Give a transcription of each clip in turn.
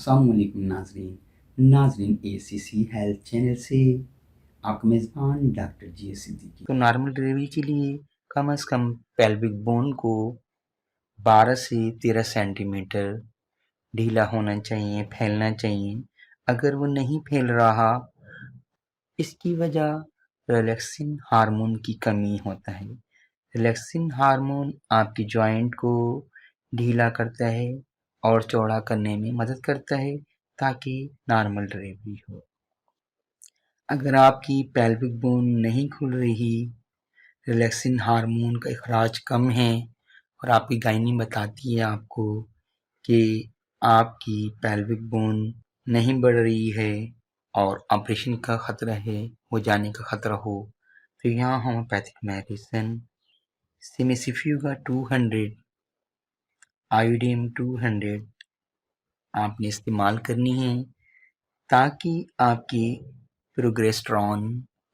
अस्सलामुअलैकुम नाजरीन नाजरीन ACC हेल्थ चैनल से आपका मेज़बान डॉक्टर जी सिद्दीकी। तो नॉर्मल डिलीवरी के लिए कम से कम पेल्विक बोन को 12 से 13 सेंटीमीटर ढीला होना चाहिए, फैलना चाहिए। अगर वो नहीं फैल रहा, इसकी वजह रिलैक्सिन हार्मोन की कमी होता है। रिलैक्सिन हार्मोन आपकी जॉइंट को ढीला करता है और चौड़ा करने में मदद करता है ताकि नॉर्मल डिलीवरी हो। अगर आपकी पेल्विक बोन नहीं खुल रही, रिलैक्सिन हार्मोन का इखराज कम है और आपकी गायनी बताती है आपको कि आपकी पेल्विक बोन नहीं बढ़ रही है और ऑपरेशन का खतरा है, हो जाने का खतरा हो, तो यहाँ होम्योपैथिक मेडिसिन सिमिसिफ्यूगा 200, आयोडीन 200 आपने इस्तेमाल करनी है ताकि आपकी प्रोगेस्टेरॉन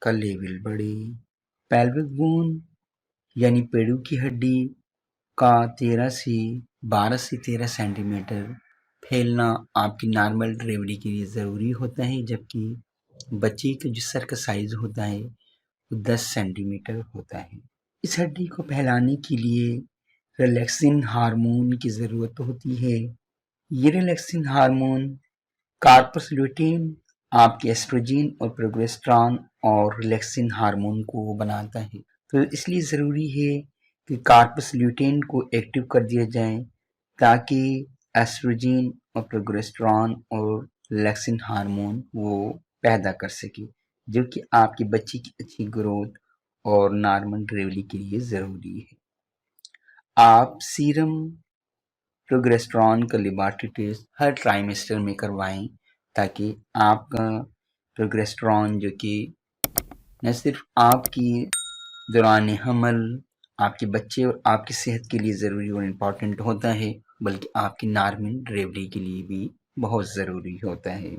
का लेवल बढ़े। पेल्विक बोन यानी पेड़ों की हड्डी का 12 से 13 सेंटीमीटर फैलना आपकी नॉर्मल डिलीवरी के लिए ज़रूरी होता है, जबकि बच्चे का जो सर का साइज़ होता है वो 10 सेंटीमीटर होता है। इस हड्डी को फैलाने के लिए रिलैक्सिन हार्मोन की ज़रूरत होती है। ये रिलैक्सिन हार्मोन कार्पस ल्यूटेन आपके एस्ट्रोजन और प्रोगेस्टेरॉन और रिलैक्सिन हार्मोन को बनाता है। तो इसलिए ज़रूरी है कि कार्पस ल्यूटेन को एक्टिव कर दिया जाए ताकि एस्ट्रोजन और प्रोगेस्टेरॉन और रिलैक्सिन हार्मोन वो पैदा कर सके, जो कि आपके बच्चे की अच्छी ग्रोथ और नॉर्मल डिलीवरी के लिए ज़रूरी है। आप सीरम प्रोगेस्टेरॉन का लेबॉरेटरी टेस्ट हर ट्राइमेस्टर में करवाएं ताकि आपका प्रोगेस्टेरॉन जो कि न सिर्फ आपकी दौरान हमल, आपके बच्चे और आपकी सेहत के लिए ज़रूरी और इम्पॉर्टेंट होता है, बल्कि आपकी नॉर्मल डिलीवरी के लिए भी बहुत ज़रूरी होता है।